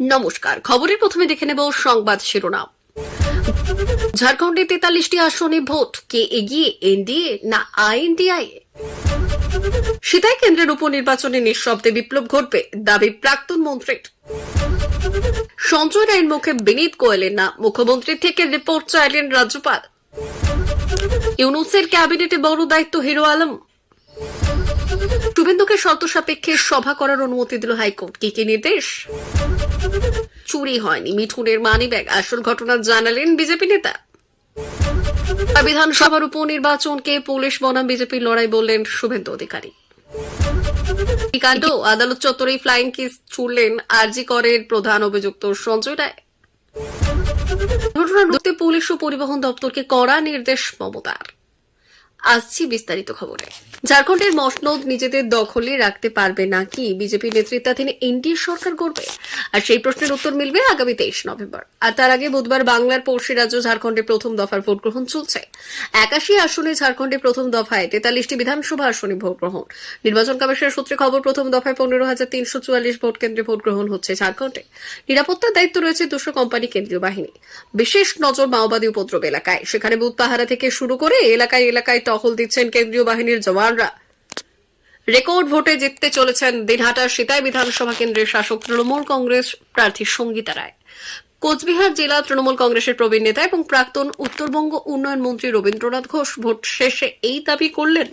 নমস্কার, খবরের প্রথমে দেখে নেব সংবাদ শিরোনাম। ঝাড়খণ্ডে 43টি আসনে ভোট, কে এগিয়ে, এনডিএ না আইএনডিআই? সিতাই কেন্দ্রের উপনির্বাচনে নিঃশব্দে বিপ্লব ঘটবে, দাবি প্রাক্তন মন্ত্রীর। সঞ্জয় রায়ের মুখে বিনীত গোয়েলের নাম, মুখ্যমন্ত্রী থেকে রিপোর্ট চাইলেন রাজ্যপাল। ইউনূসের ক্যাবিনেটে বড় দায়িত্ব হিরো আলম। শুভেন্দুকে শর্ত সাপেক্ষে সভা করার অনুমতি দিল হাইকোর্ট, কি কি নির্দেশ? চুরি হয়নি মিঠুনের মানিব্যাগ, আসল ঘটনা জানালেন বিজেপি নেতা। বিধানসভার উপনির্বাচনকে পুলিশ বনাম বিজেপির লড়াই বললেন শুভেন্দু অধিকারী। কাণ্ড, আদালত চত্বরে ফ্লাইং কিস ছুড়লেন আরজি করের প্রধান অভিযুক্ত সঞ্জয় রায়। ঘটনা রুখতে পুলিশ ও পরিবহন দপ্তরকে কড়া নির্দেশ মমতার। আসছি বিস্তারিত খবরে। ঝাড়খণ্ডের মসনদ নিজেদের দখলে রাখতে পারবে নাকি বিজেপি নেতৃত্বাধীন এনডিএ সরকার করবে, আর সেই প্রশ্নের উত্তর মিলবে আগামী 23 নভেম্বর। আর তার আগে বুধবার বাংলার পড়শি রাজ্য ঝাড়খণ্ডে প্রথম দফার ভোট গ্রহণ চলছে। 81 আসনে ঝাড়খণ্ডে প্রথম দফায় 43টি বিধানসভা আসনে ভোট গ্রহণ। নির্বাচন কমিশনের সূত্রে খবর, প্রথম দফায় 15,344 ভোট কেন্দ্রে ভোট গ্রহণ হচ্ছে ঝাড়খণ্ডে। নিরাপত্তার দায়িত্ব রয়েছে 200 কোম্পানি কেন্দ্রীয় বাহিনী। বিশেষ নজর মাওবাদী উপদ্রব এলাকায়, সেখানে বুথ পাহারা থেকে শুরু করে এলাকায় এলাকায় টহল দিচ্ছেন কেন্দ্রীয় বাহিনীর জওয়ানরা। রেকর্ড ভোটে জিততে চলেছেন দিনহাটার সিতাই বিধানসভা কেন্দ্রের শাসক তৃণমূল কংগ্রেস প্রার্থী সঙ্গীতা রায়। কোচবিহার জেলা তৃণমূল কংগ্রেসের প্রবীণ নেতা এবং প্রাক্তন উত্তরবঙ্গ উন্নয়ন মন্ত্রী রবীন্দ্রনাথ ঘোষ ভোট শেষে এই দাবি করলেন।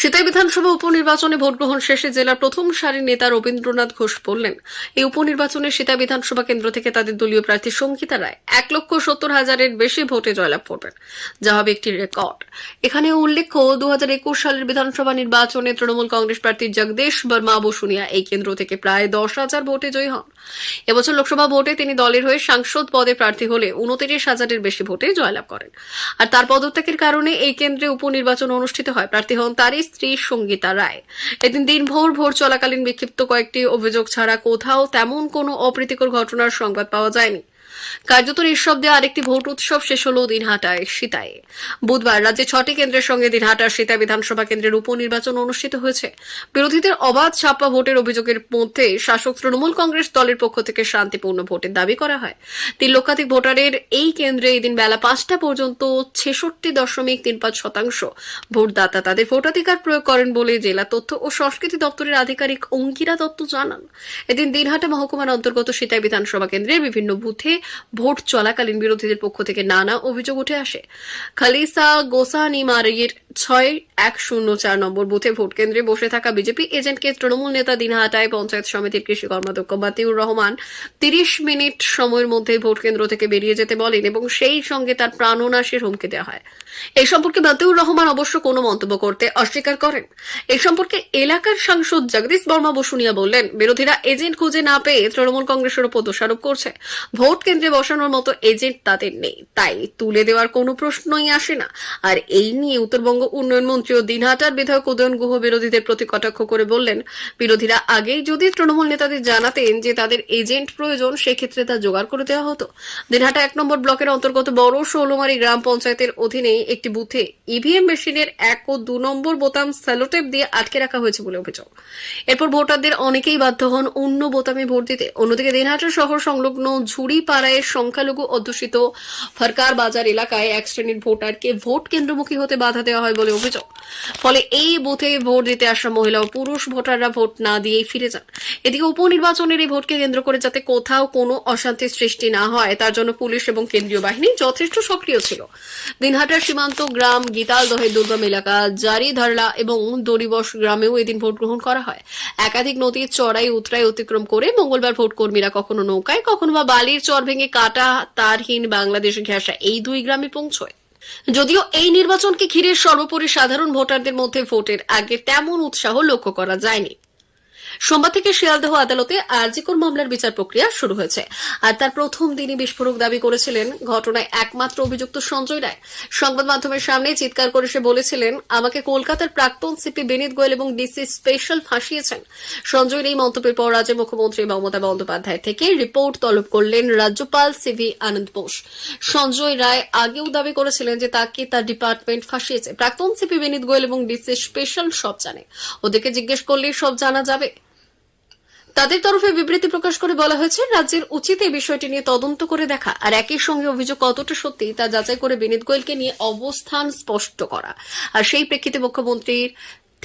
সিতাই বিধানসভা উপনির্বাচনে ভোট গ্রহণ শেষে জেলার প্রথম সারির নেতা রবীন্দ্রনাথ ঘোষ বললেন, এই উপনির্বাচনে সিতাই বিধানসভা কেন্দ্র থেকে তাদের দলীয় প্রার্থী সঙ্গীতা রায় 1,70,000-এর বেশি ভোটে জয়লাভ করবেন, যা হবে একটি রেকর্ড। এখানে উল্লেখ্য, 2021 সালের বিধানসভা নির্বাচনে তৃণমূল কংগ্রেস প্রার্থী জগদীশ বর্মা বসুনিয়া এই কেন্দ্র থেকে প্রায় 10,000 ভোটে জয়ী হন। এবছর লোকসভা ভোটে তিনি দলের হয়ে সাংসদ পদে প্রার্থী হলে 29,000-এর বেশি ভোটে জয়লাভ করেন। আর তার পদত্যাগের কারণে এই কেন্দ্রে উপনির্বাচন অনুষ্ঠিত হয়। প্রার্থী হন তারই স্ত্রী সঙ্গীতা রায়। এদিন দিনভর ভোট চলাকালীন বিক্ষিপ্ত কয়েকটি অভিযোগ ছাড়া কোথাও তেমন কোনো অপ্রীতিকর ঘটনার সংবাদ পাওয়া যায়নি। কার্যত নিঃশব্দে আরেকটি ভোট উৎসব শেষ হল দিনহাটায় সিতায়ে। বুধবার রাজ্যে 6টি কেন্দ্রের সঙ্গে দিনহাটার সিতাই বিধানসভা কেন্দ্রের উপনির্বাচন অনুষ্ঠিত হয়েছে। বিরোধীদের অবাধ ছাপ্পা ভোটের অভিযোগের মধ্যে শাসক তৃণমূল কংগ্রেস দলের পক্ষ থেকে শান্তিপূর্ণ ভোটের দাবি করা হয়। 3 লক্ষাধিক ভোটারের এই কেন্দ্রে এদিন বেলা 5টা পর্যন্ত 66.35% ভোটদাতা তাদের ভোটাধিকার প্রয়োগ করেন বলে জেলা তথ্য ও সংস্কৃতি দপ্তরের আধিকারিক অঙ্কিরা দত্ত জানান। এদিন দিনহাটা মহকুমার অন্তর্গত সিতাই বিধানসভা কেন্দ্রের বিভিন্ন বুথে ভোট চলাকালীন বিরোধীদের পক্ষ থেকে নানা অভিযোগ উঠে আসে। খালিসা গোসানিমারির 6104 নম্বর বুথে ভোট কেন্দ্রে বসে থাকা বিজেপি এজেন্টকে তৃণমূল নেতা দিনহাটায় পঞ্চায়েত সমিতির কৃষি কর্মাধ্যক্ষ মাতিউর রহমান 30 মিনিট সময়ের মধ্যে ভোট কেন্দ্র থেকে বেরিয়ে যেতে বলেন এবং সেই সঙ্গে তার প্রাণনাশের হুমকি দেওয়া হয়। এই সম্পর্কে মাতিউর রহমান অবশ্য কোনো মন্তব্য করতে অস্বীকার করেন। এই সম্পর্কে এলাকার সাংসদ জগদীশ বর্মা বসুনিয়া বললেন, বিরোধীরা এজেন্ট খুঁজে না পেয়ে তৃণমূল কংগ্রেসের উপর দোষারোপ করছে। ভোট কেন্দ্রে বসানোর মতো এজেন্ট তাদের নেই, তাই তুলে দেওয়ার কোনো প্রশ্নই আসে না। আর এই নিয়ে উত্তরবঙ্গ উন্নয়ন মন্ত্রী ও দিনহাটার বিধায়ক উদয়ন গুহ বিরোধীদের প্রতি কটাক্ষ করে বললেন, বিরোধীরা আগেই যদি তৃণমূল নেতাদের জানাতেন যে তাদের এজেন্ট প্রয়োজন, সেক্ষেত্রে তা জোগাড় করে দেওয়া হতো। দিনহাটা 1 নম্বর ব্লকের অন্তর্গত বড় ষোলমারি গ্রাম পঞ্চায়েতের অধীনে একটি বুথে ইভিএম মেশিনের 1 ও 2 নম্বর বোতাম সেলোটেপ দিয়ে আটকে রাখা হয়েছে বলে অভিযোগ। এরপর ভোটারদের অনেকেই বাধ্য হন অন্য বোতামে ভোট দিতে। অন্যদিকে দিনহাটা শহর সংলগ্ন ঝুড়িপাড়ায় সংখ্যালঘু অধ্যুষিত ফরকার বাজার এলাকায় এক শ্রেণীর ভোটারকে ভোট কেন্দ্রমুখী হতে বাধা দেওয়া হয় বলে অভিযোগ। ফলে এই বুথে ভোট দিতে আসা মহিলা ও পুরুষ ভোটাররা ভোট না দিয়েই ফিরে যান। এদিকে উপনির্বাচনের এই ভোটকে কেন্দ্র করে যাতে কোথাও কোনো অশান্তির সৃষ্টি না হয়, তার জন্য পুলিশ এবং কেন্দ্রীয় বাহিনী যথেষ্ট সক্রিয় ছিল। দিনহাটার সীমান্ত গ্রাম গীতালদহের দুর্গম এলাকা জারিধারলা এবং দড়িবস গ্রামেও এদিন ভোট গ্রহণ করা হয়। একাধিক নদীর চড়াই উতরাই অতিক্রম করে মঙ্গলবার ভোট কর্মীরা কখনো নৌকায়, কখনো বা বালির চর ভেঙে কাটা তারহীন বাংলাদেশে ঘেঁষা এই 2 গ্রামে পৌঁছয়। যদিও এই নির্বাচনকে ঘিরে সর্বোপরি সাধারণ ভোটারদের মধ্যে ভোটের আগে তেমন উৎসাহ লক্ষ্য করা যায়নি। সোমবার থেকে শিয়ালদহ আদালতে আরজি কর মামলার বিচার প্রক্রিয়া শুরু হয়েছে। আর তার প্রথম দিনই বিস্ফোরক দাবি করেছিলেন ঘটনায় একমাত্র অভিযুক্ত সঞ্জয় রায়। সংবাদ মাধ্যমের সামনে চিৎকার করে সে বলেছিলেন, আমাকে কলকাতার প্রাক্তন সিপি বিনীত গোয়েল এবং ডিসি স্পেশাল ফাঁসিয়েছেন। সঞ্জয়ের এই মন্তব্যের পর রাজ্যের মুখ্যমন্ত্রী মমতা বন্দ্যোপাধ্যায় থেকে রিপোর্ট তলব করলেন রাজ্যপাল সিভি আনন্দ বোস। সঞ্জয় রায় আগেও দাবি করেছিলেন যে তাকে তার ডিপার্টমেন্ট ফাঁসিয়েছে। প্রাক্তন সিপি বিনীত গোয়েল এবং ডিসি স্পেশাল সব জানে, ওদেরকে জিজ্ঞেস করলেই সব জানা যাবে। তাদের তরফে বিবৃতি প্রকাশ করে বলা হয়েছে, রাজ্যের উচিত এই বিষয়টি নিয়ে তদন্ত করে দেখা আর একই সঙ্গে অভিযোগ কতটা সত্যি তা যাচাই করে বিনীত গোয়েলকে নিয়ে অবস্থান স্পষ্ট করা। আর সেই প্রেক্ষিতে মুখ্যমন্ত্রীর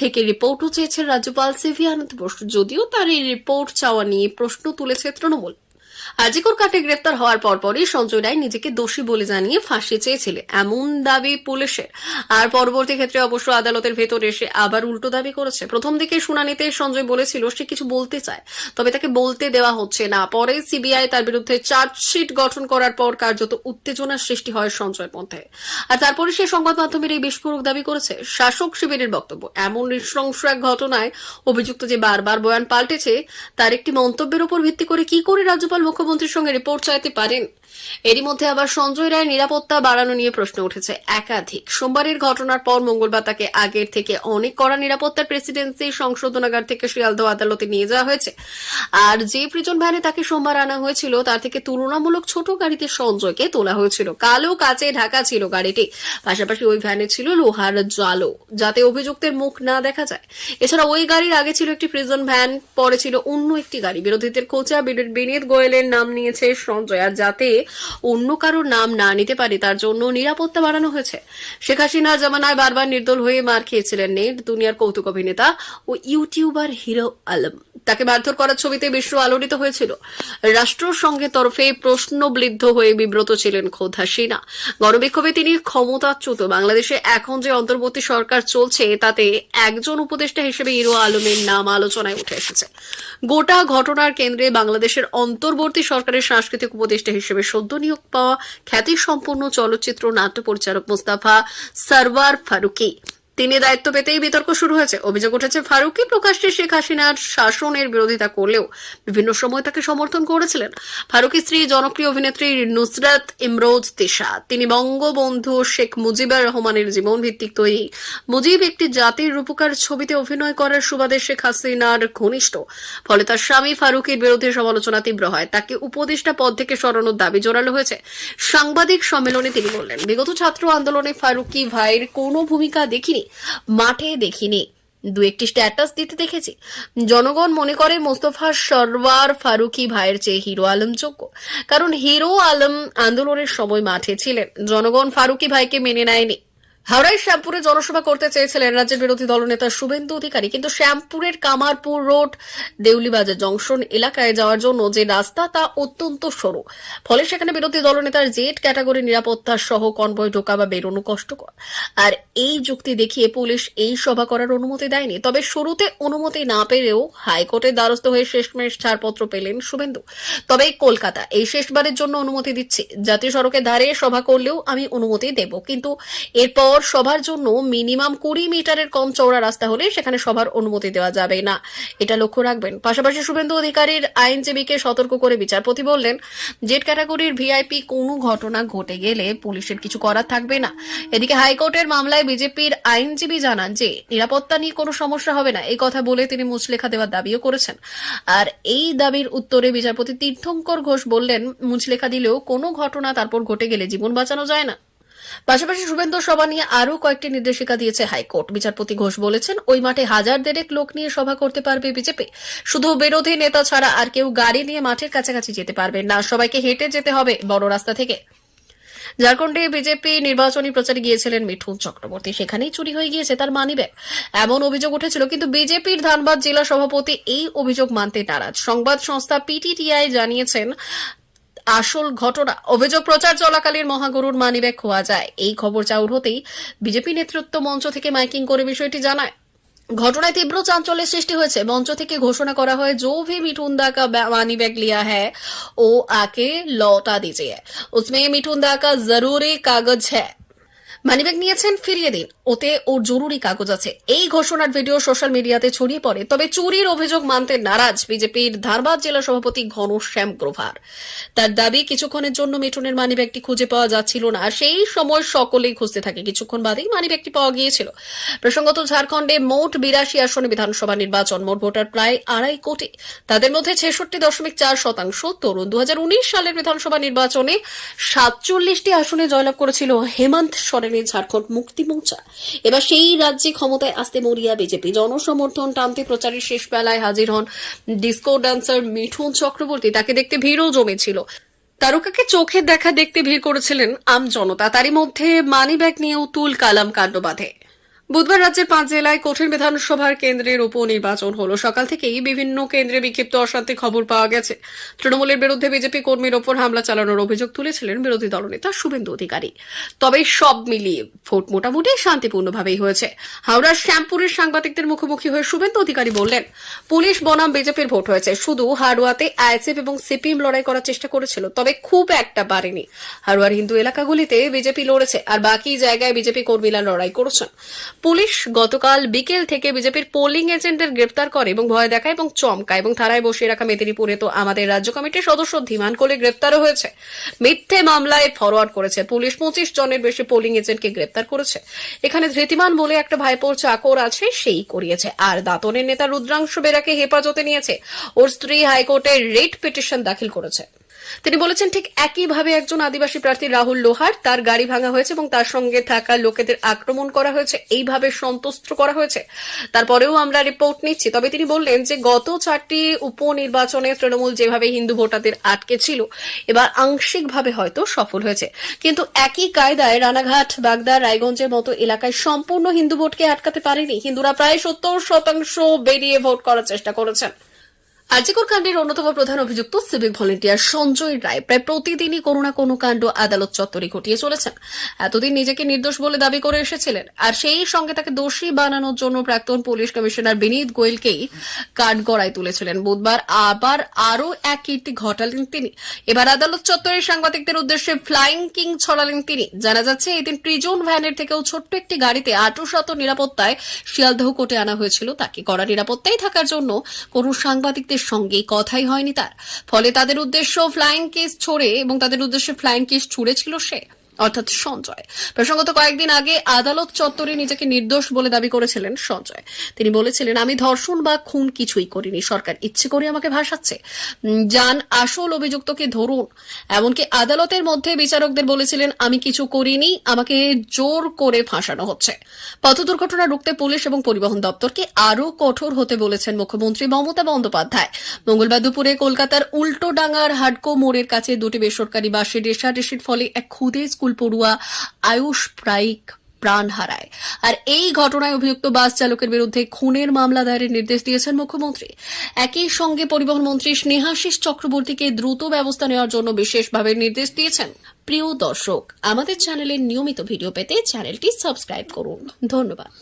থেকে রিপোর্টও চেয়েছেন রাজ্যপাল সিভি আনন্দ বোস, যদিও তার এই রিপোর্ট চাওয়া নিয়ে প্রশ্ন তুলেছে তৃণমূল। আজিকর কাটে গ্রেফতার হওয়ার পরপরই সঞ্জয় রায় নিজেকে দোষী বলে জানিয়ে ফাঁসি চেয়েছিলেন এমন দাবি পুলিশের। আর পরবর্তী ক্ষেত্রে অবশ্য আদালতের ভেতর এসে আবার উল্টো দাবি করেছে। প্রথম দিকে শুনানিতে সঞ্জয় বলেছিল সে কিছু বলতে চায়, তবে তাকে বলতে দেওয়া হচ্ছে না। পরে সিবিআই তার বিরুদ্ধে চার্জশিট গঠন করার পর কার্যত উত্তেজনার সৃষ্টি হয় সঞ্জয়ের মধ্যে। আর তারপরে সে সংবাদ মাধ্যমের এই বিস্ফোরক দাবি করেছে। শাসক শিবিরের বক্তব্য, এমন নৃশংস এক ঘটনায় অভিযুক্ত যে বারবার বয়ান পাল্টেছে তার একটি মন্তব্যের উপর ভিত্তি করে কি করে রাজ্যপাল মুখ্যমন্ত্রীর সঙ্গে রিপোর্ট চাইতে পারেন? এরই মধ্যে আবার সঞ্জয় রায়ের নিরাপত্তা বাড়ানো নিয়ে প্রশ্ন উঠেছে একাধিক। সোমবারের ঘটনার পর মঙ্গলবার তাকে আগের থেকে অনেক কড়া নিরাপত্তার প্রেসিডেন্সি সংশোধনাগার থেকে শিয়ালদহ আদালতে নিয়ে যাওয়া হয়েছে। আর যে প্রিজন ভ্যানে তাকে সোমবার আনা হয়েছিল তার থেকে তুলনামূলক ছোট গাড়িতে সঞ্জয়কে তোলা হয়েছিল। কালো কাচে ঢাকা ছিল গাড়িটি, পাশাপাশি ওই ভ্যানে ছিল লোহার জালও যাতে অভিযুক্তের মুখ না দেখা যায়। এছাড়া ওই গাড়ির আগে ছিল একটি প্রিজন ভ্যান, পরে ছিল অন্য একটি গাড়ি। বিরোধীদের খোঁচা বিনীত গোয়েলের নাম নিয়েছে সঞ্জয়, আর যাতে অন্য কারোর নাম না নিতে পারে তার জন্য নিরাপত্তা বাড়ানো হয়েছে। শেখ হাসিনার জামানায় বারবার নির্দল হয়ে মার খেয়েছিলেন নেট দুনিয়ার কৌতুক অভিনেতা ও ইউটিউবার হিরো আলম। তাকে মারধর করার ছবিতে বিশ্ব আলোড়িত হয়েছিল। রাষ্ট্রসংঘের তরফে প্রশ্নবিদ্ধ হয়ে বিব্রত ছিলেন খোদ হাসিনা। গণবিক্ষোভে তিনি ক্ষমতাচ্যুত। বাংলাদেশে এখন যে অন্তর্বর্তী সরকার চলছে তাতে একজন উপদেষ্টা হিসেবে হিরো আলমের নাম আলোচনায় উঠে এসেছে। গোটা ঘটনার কেন্দ্রে বাংলাদেশের অন্তর্বর্তী সরকারের সাংস্কৃতিক উপদেষ্টা হিসেবে সদ্য নিয়োগ পাওয়া খ্যাতিসম্পন্ন চলচ্চিত্র নাট্য পরিচালক মোস্তাফা সরওয়ার ফারুকী। তিনি দায়িত্ব পেতেই বিতর্ক শুরু হয়েছে। অভিযোগ উঠেছে ফারুকী প্রকাশ্যে শেখ হাসিনার শাসনের বিরোধিতা করলেও বিভিন্ন সময় তাকে সমর্থন করেছিলেন। ফারুকী স্ত্রী জনপ্রিয় অভিনেত্রী নুসরাত ইমরোজ তিশা। তিনি বঙ্গবন্ধু শেখ মুজিবুর রহমানের জীবন ভিত্তিক তৈরি মুজিব একটি জাতির রূপকার ছবিতে অভিনয় করার সুবাদে শেখ হাসিনার ঘনিষ্ঠ। ফলে তার স্বামী ফারুকীর বিরুদ্ধে সমালোচনা তীব্র হয়। তাকে উপদেষ্টা পদ থেকে সরানোর দাবি জোরালো হয়েছে। সাংবাদিক সম্মেলনে তিনি বললেন, বিগত ছাত্র আন্দোলনে ফারুকী ভাইয়ের কোনো ভূমিকা দেখিনি, মাঠে দেখিনি, দু একটি স্ট্যাটাস দিতে দেখেছি। জনগণ মনে করে মোস্তফা সরওয়ার ফারুকী ভাইয়ের চেয়ে হিরো আলম যোগ্য, কারণ হিরো আলম আন্দোলনের সময় মাঠে ছিলেন। জনগণ ফারুকী ভাইকে মেনে নেয়নি। হাওড়ায় শ্যামপুরে জনসভা করতে চেয়েছিলেন রাজ্যের বিরোধী দলনেতা শুভেন্দু অধিকারী, কিন্তু শ্যামপুরের কামারপুর রোড দেউলিবাজার জংশন এলাকায় যাওয়ার জন্য যে রাস্তা তা অত্যন্ত সরু। ফলে সেখানে বিরোধী দলনেতার জেড ক্যাটাগরি নিরাপত্তা সহ কনভয় ঢোকা বা বেরোনো কষ্টকর। আর এই যুক্তি দেখিয়ে পুলিশ এই সভা করার অনুমতি দেয়নি। তবে শুরুতে অনুমতি না পেলেও হাইকোর্টের দ্বারস্থ হয়ে শেষমেশ ছাড়পত্র পেলেন শুভেন্দু। তবে কলকাতা এই শেষবারের জন্য অনুমতি দিচ্ছে। জাতীয় সড়কের ধারে সভা করলেও আমি অনুমতি দেব, কিন্তু এরপর সভার জন্য মিনিমাম 20 মিটারের কম চওড়া রাস্তা হলে সেখানে সভার অনুমতি দেওয়া যাবে না, এটা লক্ষ্য রাখবেন। পাশাপাশি শুভেন্দু অধিকারীর আইনজীবীকে সতর্ক করে বিচারপতি বললেন, জেড ক্যাটাগরির ভিআইপি কোনো ঘটনা ঘটে গেলে পুলিশের কিছু করার থাকবে না। এদিকে হাইকোর্টের মামলায় বিজেপির আইনজীবী জানান যে নিরাপত্তা নিয়ে কোনো সমস্যা হবে না, এই কথা বলে তিনি মুচলেখা দেওয়ার দাবিও করেছেন। আর এই দাবির উত্তরে বিচারপতি তীর্থঙ্কর ঘোষ বললেন, মুচলেখা দিলেও কোনো ঘটনা তারপর ঘটে গেলে জীবন বাঁচানো যায় না। পাশাপাশি শুভেন্দু সভা নিয়ে আরও কয়েকটি নির্দেশিকা দিয়েছে হাইকোর্ট। বিচারপতি ঘোষ বলেছেন, ওই মাঠে 1000 লোক নিয়ে সভা করতে পারবে বিজেপি। শুধু বিরোধী নেতা ছাড়া আর কেউ গাড়ি নিয়ে মাঠের কাছাকাছি যেতে পারবে না, সবাইকে হেঁটে যেতে হবে বড় রাস্তা থেকে। ঝাড়খণ্ডে বিজেপি নির্বাচনী প্রচারে গিয়েছিলেন মিঠুন চক্রবর্তী, সেখানেই চুরি হয়ে গিয়েছে তার মানিব্যাগ, এমন অভিযোগ উঠেছিল। কিন্তু বিজেপির ধানবাদ জেলা সভাপতি এই অভিযোগ মানতে নারাজ। সংবাদ সংস্থা পিটিটিআই জানিয়েছেন, আসল ঘটনা, অভিযোগ প্রচার চলাকালীন মহাগুরুর মানিব্যাগ খোয়া যায়। এই খবর চাউর হতেই বিজেপি নেতৃত্ব মঞ্চ থেকে মাইকিং করে বিষয়টি জানায়। ঘটনায় তীব্র চাঞ্চল্যের সৃষ্টি হয়েছে। মঞ্চ থেকে ঘোষণা করা হয়, जो भी मिठुन दा का मनी बैग लिया है वो आके लौटा दीजिए, उसमें मिठुन दा का जरूरी कागज है, মানিব্যাগ নিয়েছেন ফিরিয়ে দিন, ওতে ওর জরুরি কাগজ আছে। এই ঘোষণার ভিডিও সোশ্যাল মিডিয়াতে ছড়িয়ে পড়ে। তবে চুরির অভিযোগ মানতে নারাজ বিজেপির ধারবাদ জেলা সভাপতি ঘনশ্যাম গ্রোভার। তার দাবি, কিছুক্ষণের জন্য মিঠুনের মানিব্যাগটি খুঁজে পাওয়া যাচ্ছিল না, সেই সময় সকলেই খুঁজতে থাকে। কিছুক্ষণ বাদেই মানিব্যাগটি পাওয়া গিয়েছিল। প্রসঙ্গত, ঝাড়খণ্ডে মোট 82 আসনে বিধানসভা নির্বাচন, মোট ভোটার প্রায় 2.5 কোটি। তাদের মধ্যে 66.4% তরুণ। 2019 সালের বিধানসভা নির্বাচনে 47টি আসনে জয়লাভ করেছিল হেমন্ত সোরেনের ঝাড়খণ্ড মুক্তি মোর্চা। এবার সেই রাজ্যে ক্ষমতায় আসতে মরিয়া বিজেপি। জনসমর্থন টানতে প্রচারের শেষ বেলায় হাজির হন ডিস্কো ডান্সার মিঠুন চক্রবর্তী। তাকে দেখতে ভিড়ও জমেছিল। তারকাকে চোখের দেখা দেখতে ভিড় করেছিলেন আমজনতা। তারই মধ্যে মানিব্যাগ নিয়েও তুল কালাম কাণ্ড বাঁধে। বুধবার রাজ্যের 5 জেলায় কঠিন বিধানসভার কেন্দ্রের উপনির্বাচন হলো। সকাল থেকেই বিভিন্ন কেন্দ্রে বিক্ষিপ্ত অশান্তি খবর পাওয়া গেছে। তৃণমূলের বিরুদ্ধে বিজেপি কর্মীর ওপর হামলা চালানোর অভিযোগ তুলেছিলেন বিরোধী দলনেতা শুভেন্দু অধিকারী। তবে সব মিলিয়ে ভোট মোটামুটি শান্তিপূর্ণভাবেই হয়েছে। হাওড়ার শ্যামপুরের সাংবাদিকদের মুখোমুখি হয়ে শুভেন্দু অধিকারী বললেন, পুলিশ বনাম বিজেপির ভোট হয়েছে। শুধু হাড়োয়াতে আইএসএফ এবং সিপিএম লড়াই করার চেষ্টা করেছিল, তবে খুব একটা পারেনি। হাড়োয়ার হিন্দু এলাকাগুলিতে বিজেপি লড়েছে, আর বাকি জায়গায় বিজেপি কর্মীরা লড়াই করেছেন। পুলিশ গতকাল বিকেল থেকে বিজেপির পোলিং এজেন্টদের গ্রেপ্তার করে এবং ভয় দেখায় এবং চমকায়, এবং থানায় বসিয়ে রাখা মেদিনীপুরে তো আমাদের রাজ্য কমিটির সদস্য ধীমান কোলে গ্রেপ্তারও হয়েছে। মিথ্যে মামলায় ফরওয়ার্ড করেছে পুলিশ। 25 জনের বেশি পোলিং এজেন্টকে গ্রেপ্তার করেছে। এখানে ধৃতিমান বলে একটা ভাইপোর চাকর আছে, সেই করিয়েছে। আর দাঁতনের নেতা রুদ্রাংশ বেরাকে হেফাজতে নিয়েছে। ওর স্ত্রী হাইকোর্টে রিট পিটিশন দাখিল করেছে। তিনি বলেছেন, ঠিক একইভাবে একজন আদিবাসী প্রার্থী রাহুল লোহার, তার গাড়ি ভাঙা হয়েছে এবং তার সঙ্গে থাকা লোকেদের আক্রমণ করা হয়েছে, এইভাবে সন্ত্রস্ত করা হয়েছে। তারপরেও আমরা রিপোর্ট নিচ্ছি। তবে তিনি বললেন যে গত 4টি উপনির্বাচনে তৃণমূল যেভাবে হিন্দু ভোটারদের আটকে ছিল, এবার আংশিকভাবে হয়তো সফল হয়েছে, কিন্তু একই কায়দায় রানাঘাট, বাগদা, রায়গঞ্জের মতো এলাকায় সম্পূর্ণ হিন্দু ভোটকে আটকাতে পারেনি। হিন্দুরা প্রায় 70% বেরিয়ে ভোট করার চেষ্টা করেছেন। আরজিকর কাণ্ডের অন্যতম প্রধান অভিযুক্ত সিভিক ভলেন্টিয়ার সঞ্জয় রায় প্রায় প্রতিদিনই কোনো না কোনো কাণ্ড আদালত চত্বরে ঘটিয়ে চলেছেন। এতদিন নিজেকে নির্দোষ বলে দাবি করে এসেছিলেন, আর সেই সঙ্গে তাকে দোষী বানানোর জন্য প্রাক্তন পুলিশ কমিশনার বিনীত গোয়েলকেই কাঠগড়ায় তুলেছিলেন। বুধবার আবার আরও এক কীর্তি ঘটালেন তিনি। এবার আদালত চত্বরে সাংবাদিকদের উদ্দেশ্যে ফ্লাইং কিং ছড়ালেন তিনি। জানা যাচ্ছে, এদিন প্রিজন ভ্যানের থেকেও ছোট্ট একটি গাড়িতে 800 নিরাপত্তায় শিয়ালদহ কোর্টে আনা হয়েছিল তাকে। কড়া নিরাপত্তায় থাকার জন্য কোনো সাংবাদিকদের সঙ্গে কথাই হয়নি তার। ফলে তাদের উদ্দেশ্য ফ্লাইং কেস ছড়ে এবং তাদের উদ্দেশ্যে ফ্লাইং কেস ছুড়েছিল সে, অর্থাৎ সঞ্জয়। প্রসঙ্গত কয়েকদিন আগে আদালত চত্বরে নিজেকে নির্দোষ বলে দাবি করেছিলেন সঞ্জয়। তিনি বলেছিলেন, আমি ধর্ষণ বা খুন কিছুই করিনি, সরকার ইচ্ছে করে আমাকে ভাসাচ্ছে, যান আসল অভিযুক্তকে ধরুন। এমনকি আদালতের মধ্যে বিচারকদের বলেছিলেন, আমি কিছু করিনি, আমাকে জোর করে ফাঁসানো হচ্ছে। পথ দুর্ঘটনা রুখতে পুলিশ এবং পরিবহন দপ্তরকে আরও কঠোর হতে বলেছেন মুখ্যমন্ত্রী মমতা বন্দ্যোপাধ্যায়। মঙ্গলবার দুপুরে কলকাতার উল্টোডাঙ্গার হাডকো মোড়ের কাছে দুটি বেসরকারি বাসে রেষারেষির ফলে এক ক্ষুদে স্কুল পড়ুয়া আয়ুষ প্রাণ হারায়। আর এই ঘটনায় অভিযুক্ত বাস চালকের বিরুদ্ধে খুনের মামলা দায়েরের নির্দেশ দিয়েছেন মুখ্যমন্ত্রী। একই সঙ্গে পরিবহন মন্ত্রী স্নেহাশিস চক্রবর্তীকে দ্রুত ব্যবস্থা নেওয়ার জন্য বিশেষভাবে নির্দেশ দিয়েছেন। প্রিয় দর্শক, আমাদের চ্যানেলের নিয়মিত ভিডিও পেতে চ্যানেলটি সাবস্ক্রাইব করুন। ধন্যবাদ।